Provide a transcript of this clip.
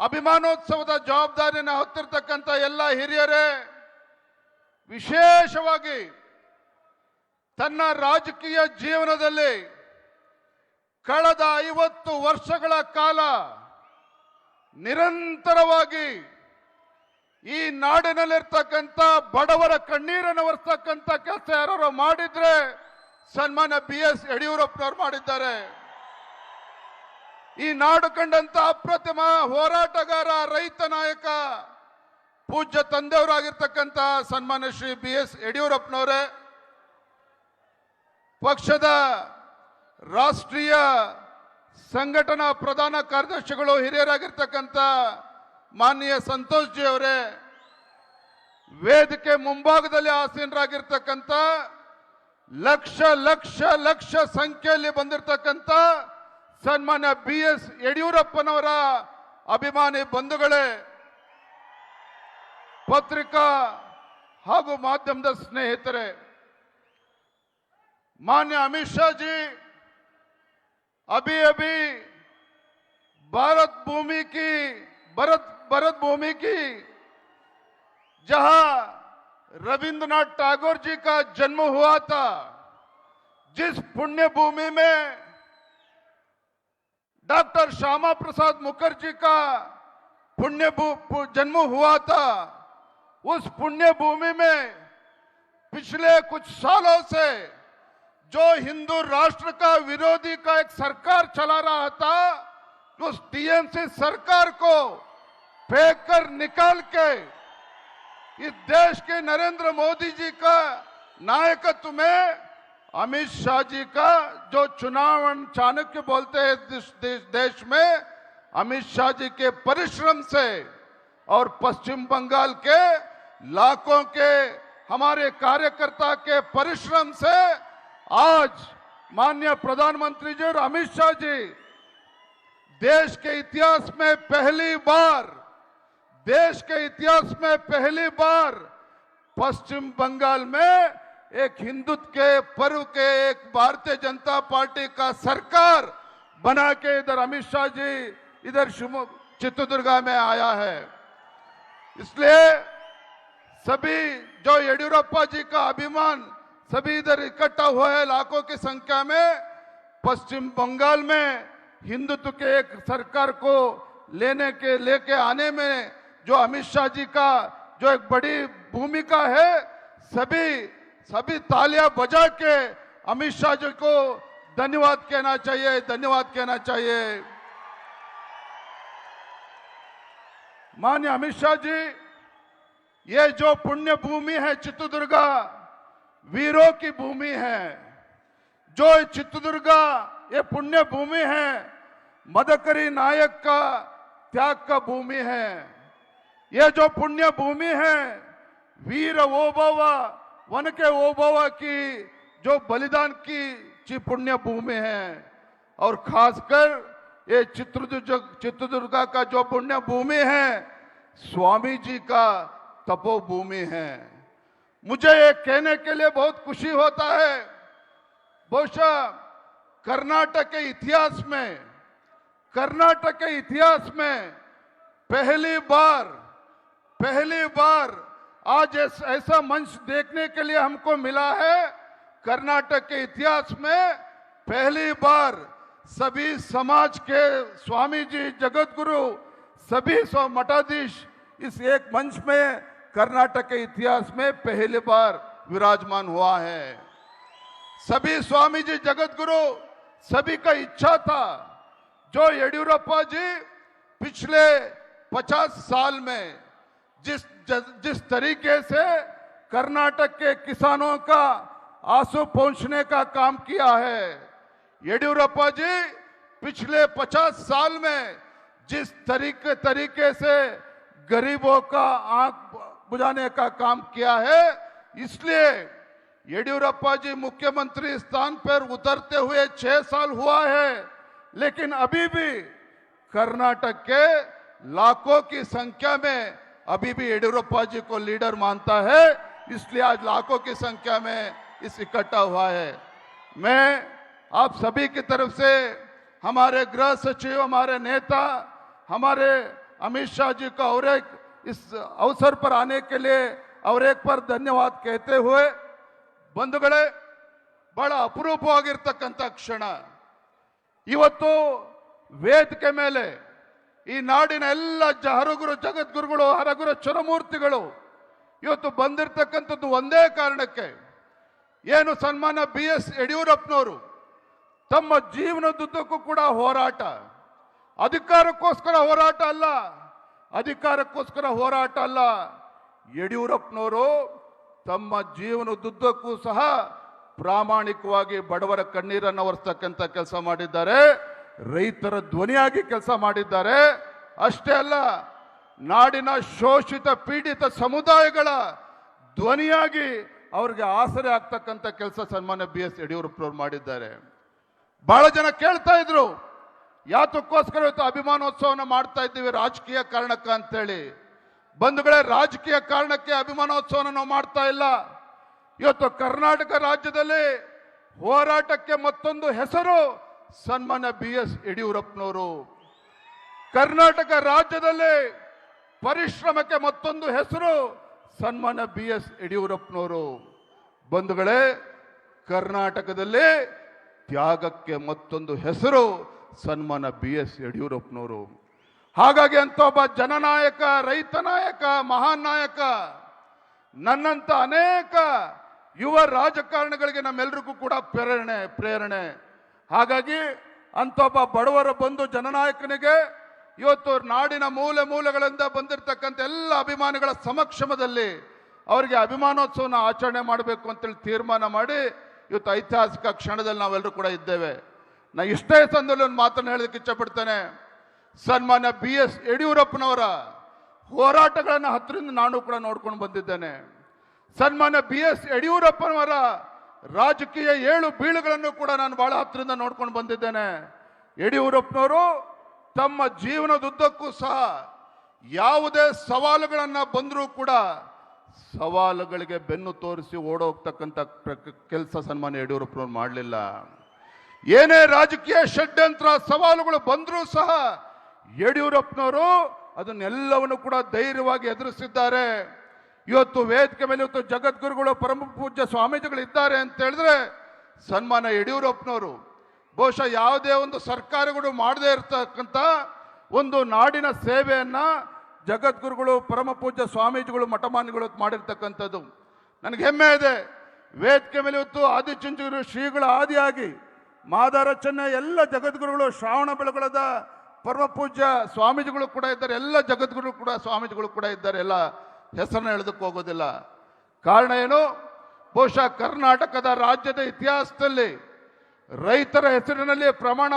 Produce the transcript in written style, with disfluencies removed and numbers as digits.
ಅಭಿಮಾನೋತ್ಸವದ ಜವಾಬ್ದಾರಿಯನ್ನು ಹೊತ್ತಿರತಕ್ಕಂಥ ಎಲ್ಲ ಹಿರಿಯರೇ, ವಿಶೇಷವಾಗಿ ತನ್ನ ರಾಜಕೀಯ ಜೀವನದಲ್ಲಿ ಕಳೆದ 50 ವರ್ಷಗಳ ಕಾಲ ನಿರಂತರವಾಗಿ ಈ ನಾಡಿನಲ್ಲಿರ್ತಕ್ಕಂಥ ಬಡವರ ಕಣ್ಣೀರನ್ನು ಒರೆಸ್ತಕ್ಕಂಥ ಕೆಲಸ ಯಾರು ಮಾಡಿದ್ರೆ ಸನ್ಮಾನ್ಯ BS ಯಡಿಯೂರಪ್ಪನವರು ಮಾಡಿದ್ದಾರೆ. ಈ ನಾಡು ಕಂಡಂತ ಅಪ್ರತಿಮ ಹೋರಾಟಗಾರ, ರೈತ ನಾಯಕ, ಪೂಜ್ಯ ತಂದೆಯವರಾಗಿರ್ತಕ್ಕಂಥ ಸನ್ಮಾನ್ಯ ಶ್ರೀ BS ಯಡಿಯೂರಪ್ಪನವರೇ, ಪಕ್ಷದ ರಾಷ್ಟ್ರೀಯ ಸಂಘಟನಾ ಪ್ರಧಾನ ಕಾರ್ಯದರ್ಶಿಗಳು, ಹಿರಿಯರಾಗಿರ್ತಕ್ಕಂಥ ಮಾನ್ಯ ಸಂತೋಷ್ ಜಿ ಅವರೇ, ವೇದಿಕೆ ಮುಂಭಾಗದಲ್ಲಿ ಆಸೀನರಾಗಿರ್ತಕ್ಕಂಥ ಲಕ್ಷ ಲಕ್ಷ ಲಕ್ಷ ಸಂಖ್ಯೆಯಲ್ಲಿ ಬಂದಿರತಕ್ಕಂಥ ಸನ್ಮಾನ್ಯ BS ಯಡಿಯೂರಪ್ಪನವರ ಅಭಿಮಾನಿ ಬಂಧುಗಳೇ, ಪತ್ರಿಕಾ ಹಾಗೂ ಮಾಧ್ಯಮದ ಸ್ನೇಹಿತರೆ, मान्य अमित शाह जी अभी भारत भूमि की जहां रविंद्रनाथ टैगोर जी का जन्म हुआ था, जिस पुण्य भूमि में डॉक्टर श्यामा प्रसाद मुखर्जी का जन्म हुआ था, उस पुण्य भूमि में पिछले कुछ सालों से जो हिंदू राष्ट्र का विरोधी का एक सरकार चला रहा था, उस TMC सरकार को फेंक कर निकाल के इस देश के नरेंद्र मोदी जी का नायकत्व में अमित शाह जी का जो चुनाव चाणक्य बोलते हैं देश में, अमित शाह जी के परिश्रम से और पश्चिम बंगाल के लाखों के हमारे कार्यकर्ता के परिश्रम से आज माननीय प्रधानमंत्री जी और अमित शाह जी देश के इतिहास में पहली बार पश्चिम बंगाल में एक हिंदुत्व के पर्व के एक भारतीय जनता पार्टी का सरकार बना के इधर अमित शाह जी इधर चित्रदुर्गा में आया है। इसलिए सभी जो येडियुरप्पा जी का अभिमान सभी इधर इकट्ठा हुआ है, लाखों की संख्या में पश्चिम बंगाल में हिंदुत्व के एक सरकार को लेके आने में जो अमित शाह जी का जो एक बड़ी भूमिका है, सभी तालियां बजा के अमित शाह जी को धन्यवाद कहना चाहिए। माननीय अमित शाह जी, ये जो पुण्य भूमि है चित्रदुर्गा, वीरों की भूमि है। जो चित्रदुर्गा ये पुण्य भूमि है, मदकरी नायक का त्याग का भूमि है। ये जो पुण्य भूमि है, वीर ओबव्वा वन के ओबव्वा की जो बलिदान की पुण्य भूमि है। और खासकर ये चित्रदुर्गा का जो पुण्य भूमि है, स्वामी जी का तपोभूमि है। मुझे ये कहने के लिए बहुत खुशी होता है, बहुशः कर्नाटक के इतिहास में पहली बार आज ऐसा मंच देखने के लिए हमको मिला है। कर्नाटक के इतिहास में पहली बार सभी समाज के स्वामी जी, जगत गुरु, सभी मठाधीश इस एक मंच में कर्नाटक के इतिहास में पहली बार विराजमान हुआ है। सभी स्वामी जी, जगत गुरु, सभी का इच्छा था जो येडियुरप्पा जी पिछले 50 साल में जिस तरीके से कर्नाटक के किसानों का आंसू पहुंचने का काम किया है, येडियुरप्पा जी पिछले 50 साल में जिस तरीके से गरीबों का आंख बुझाने का काम किया है, इसलिए येडियुरप्पा जी मुख्यमंत्री स्थान पर उतरते हुए 6 साल हुआ है, लेकिन अभी भी कर्नाटक के लाखों की संख्या में अभी भी येडियुरप्पा जी को लीडर मानता है। इसलिए आज लाखों की संख्या में इस इकट्ठा हुआ है। मैं आप सभी की तरफ से हमारे गृह सचिव, हमारे नेता, हमारे अमित शाह जी को और एक इस अवसर पर आने के लिए और एक पर धन्यवाद कहते हुए ಬಂಧುಗಳೇ ಬಹಳ ಅಪರೂಪವಾಗಿರ್ತಕ್ಕಂಥ ಕ್ಷಣ ಇವತ್ತು ವೇದಿಕೆ ಮೇಲೆ ಈ ನಾಡಿನ ಎಲ್ಲ ಹರಗುರು ಜಗದ್ಗುರುಗಳು ಹರಗುರು ಚರಮೂರ್ತಿಗಳು ಇವತ್ತು ಬಂದಿರತಕ್ಕಂಥದ್ದು ಒಂದೇ ಕಾರಣಕ್ಕೆ ಏನು ಸನ್ಮಾನ BS ಯಡಿಯೂರಪ್ಪನವರು ತಮ್ಮ ಜೀವನದುದ್ದಕ್ಕೂ ಕೂಡ ಹೋರಾಟ ಅಧಿಕಾರಕ್ಕೋಸ್ಕರ ಹೋರಾಟ ಅಲ್ಲ ಯಡಿಯೂರಪ್ಪನವರು ತಮ್ಮ ಜೀವನದುದ್ದಕ್ಕೂ ಸಹ ಪ್ರಾಮಾಣಿಕವಾಗಿ ಬಡವರ ಕಣ್ಣೀರನ್ನು ಒರೆಸ್ತಕ್ಕಂಥ ಕೆಲಸ ಮಾಡಿದ್ದಾರೆ ರೈತರ ಧ್ವನಿಯಾಗಿ ಕೆಲಸ ಮಾಡಿದ್ದಾರೆ ಅಷ್ಟೇ ಅಲ್ಲ ನಾಡಿನ ಶೋಷಿತ ಪೀಡಿತ ಸಮುದಾಯಗಳ ಧ್ವನಿಯಾಗಿ ಅವರಿಗೆ ಆಸರೆ ಆಗ್ತಕ್ಕಂಥ ಕೆಲಸ ಸನ್ಮಾನ್ಯ BS ಯಡಿಯೂರಪ್ಪನವರು ಮಾಡಿದ್ದಾರೆ ಬಹಳ ಜನ ಕೇಳ್ತಾ ಇದ್ರು ಯಾತಕ್ಕೋಸ್ಕರ ಇವತ್ತು ಅಭಿಮಾನೋತ್ಸವನ ಮಾಡ್ತಾ ಇದ್ದೀವಿ ರಾಜಕೀಯ ಕಾರಣಕ್ಕೆ ಅಂತೇಳಿ ಬಂಧುಗಳೇ ರಾಜಕೀಯ ಕಾರಣಕ್ಕೆ ಅಭಿಮಾನೋತ್ಸವನ ನಾವು ಮಾಡ್ತಾ ಇಲ್ಲ ಇವತ್ತು ಕರ್ನಾಟಕ ರಾಜ್ಯದಲ್ಲಿ ಹೋರಾಟಕ್ಕೆ ಮತ್ತೊಂದು ಹೆಸರು ಸನ್ಮಾನ್ಯ BS ಯಡಿಯೂರಪ್ಪನವರು ಕರ್ನಾಟಕ ರಾಜ್ಯದಲ್ಲಿ ಪರಿಶ್ರಮಕ್ಕೆ ಮತ್ತೊಂದು ಹೆಸರು ಸನ್ಮಾನ್ಯ BS ಯಡಿಯೂರಪ್ಪನವರು ಬಂಧುಗಳೇ ಕರ್ನಾಟಕದಲ್ಲಿ ತ್ಯಾಗಕ್ಕೆ ಮತ್ತೊಂದು ಹೆಸರು ಸನ್ಮಾನ್ಯ BS ಯಡಿಯೂರಪ್ಪನವರು ಹಾಗಾಗಿ ಅಂತ ಒಬ್ಬ ಜನನಾಯಕ ರೈತ ನಾಯಕ ಮಹಾನ್ ನಾಯಕ ನನ್ನಂತ ಅನೇಕ ಯುವ ರಾಜಕಾರಣಿಗಳಿಗೆ ನಮ್ಮೆಲ್ಲರಿಗೂ ಕೂಡ ಪ್ರೇರಣೆ ಹಾಗಾಗಿ ಅಂತ ಒಬ್ಬ ಬಡವರ ಬಂಧು ಜನನಾಯಕನಿಗೆ ಇವತ್ತು ನಾಡಿನ ಮೂಲೆಗಳಿಂದ ಬಂದಿರತಕ್ಕಂಥ ಎಲ್ಲ ಅಭಿಮಾನಿಗಳ ಸಮಕ್ಷಮದಲ್ಲಿ ಅವರಿಗೆ ಅಭಿಮಾನೋತ್ಸವನ ಆಚರಣೆ ಮಾಡಬೇಕು ಅಂತೇಳಿ ತೀರ್ಮಾನ ಮಾಡಿ ಇವತ್ತು ಐತಿಹಾಸಿಕ ಕ್ಷಣದಲ್ಲಿ ನಾವೆಲ್ಲರೂ ಕೂಡ ಇದ್ದೇವೆ ನಾ ಇಷ್ಟೇ ಸಂದರ್ಭದಲ್ಲಿ ಒಂದು ಮಾತನ್ನು ಹೇಳೋದಕ್ಕೆ ಇಚ್ಛಪಡ್ತೇನೆ ಸನ್ಮಾನ್ಯ BS ಯಡಿಯೂರಪ್ಪನವರ ಹೋರಾಟಗಳನ್ನು ಹತ್ತಿರದಿಂದ ನಾನು ಕೂಡ ನೋಡ್ಕೊಂಡು ಬಂದಿದ್ದೇನೆ ಸನ್ಮಾನ್ಯ BS ಯಡಿಯೂರಪ್ಪನವರ ರಾಜಕೀಯ ಏಳು ಬೀಳುಗಳನ್ನು ಕೂಡ ನಾನು ಬಹಳ ಹತ್ತಿರದಿಂದ ನೋಡ್ಕೊಂಡು ಬಂದಿದ್ದೇನೆ ಯಡಿಯೂರಪ್ಪನವರು ತಮ್ಮ ಜೀವನದುದ್ದಕ್ಕೂ ಸಹ ಯಾವುದೇ ಸವಾಲುಗಳನ್ನು ಬಂದರೂ ಕೂಡ ಸವಾಲುಗಳಿಗೆ ಬೆನ್ನು ತೋರಿಸಿ ಓಡೋಗ್ತಕ್ಕಂಥ ಕೆಲಸ ಸನ್ಮಾನ್ಯ ಯಡಿಯೂರಪ್ಪನವರು ಮಾಡಲಿಲ್ಲ ಏನೇ ರಾಜಕೀಯ ಷಡ್ಯಂತ್ರ ಸವಾಲುಗಳು ಬಂದರೂ ಸಹ ಯಡಿಯೂರಪ್ಪನವರು ಅದನ್ನೆಲ್ಲವನ್ನು ಕೂಡ ಧೈರ್ಯವಾಗಿ ಎದುರಿಸಿದ್ದಾರೆ ಇವತ್ತು ವೇದಿಕೆ ಮೇಲೆ ಇವತ್ತು ಜಗದ್ಗುರುಗಳು ಪರಮ ಪೂಜ್ಯ ಸ್ವಾಮೀಜಿಗಳು ಇದ್ದಾರೆ ಅಂತ ಹೇಳಿದ್ರೆ ಸನ್ಮಾನ್ಯ ಯಡಿಯೂರಪ್ಪನವರು ಬಹುಶಃ ಯಾವುದೇ ಒಂದು ಸರ್ಕಾರಗಳು ಮಾಡದೇ ಇರತಕ್ಕಂಥ ಒಂದು ನಾಡಿನ ಸೇವೆಯನ್ನ ಜಗದ್ಗುರುಗಳು ಪರಮ ಪೂಜ್ಯ ಸ್ವಾಮೀಜಿಗಳು ಮಠಮಾನ್ಯಗಳು ಮಾಡಿರ್ತಕ್ಕಂಥದ್ದು ನನಗೆ ಹೆಮ್ಮೆ ಇದೆ ವೇದಿಕೆ ಮೇಲೆ ಇವತ್ತು ಆದಿಚುಂಚನಗಿರಿ ಶ್ರೀಗಳ ಆದಿಯಾಗಿ ಮಾದಾರ ಚೆನ್ನೈ ಎಲ್ಲ ಜಗದ್ಗುರುಗಳು ಶ್ರಾವಣ ಬೆಳಗೊಳದ ಪರಮ ಪೂಜ್ಯ ಸ್ವಾಮೀಜಿಗಳು ಕೂಡ ಇದ್ದಾರೆ ಎಲ್ಲ ಜಗದ್ಗುರು ಕೂಡ ಸ್ವಾಮೀಜಿಗಳು ಕೂಡ ಇದ್ದಾರೆ ಎಲ್ಲ ಹೆಸರನ್ನ ಹೇಳೋದಕ್ಕೆ ಹೋಗೋದಿಲ್ಲ ಕಾರಣ ಏನು ಬಹುಶಃ ಕರ್ನಾಟಕದ ರಾಜ್ಯದ ಇತಿಹಾಸದಲ್ಲಿ ರೈತರ ಹೆಸರಿನಲ್ಲಿ ಪ್ರಮಾಣ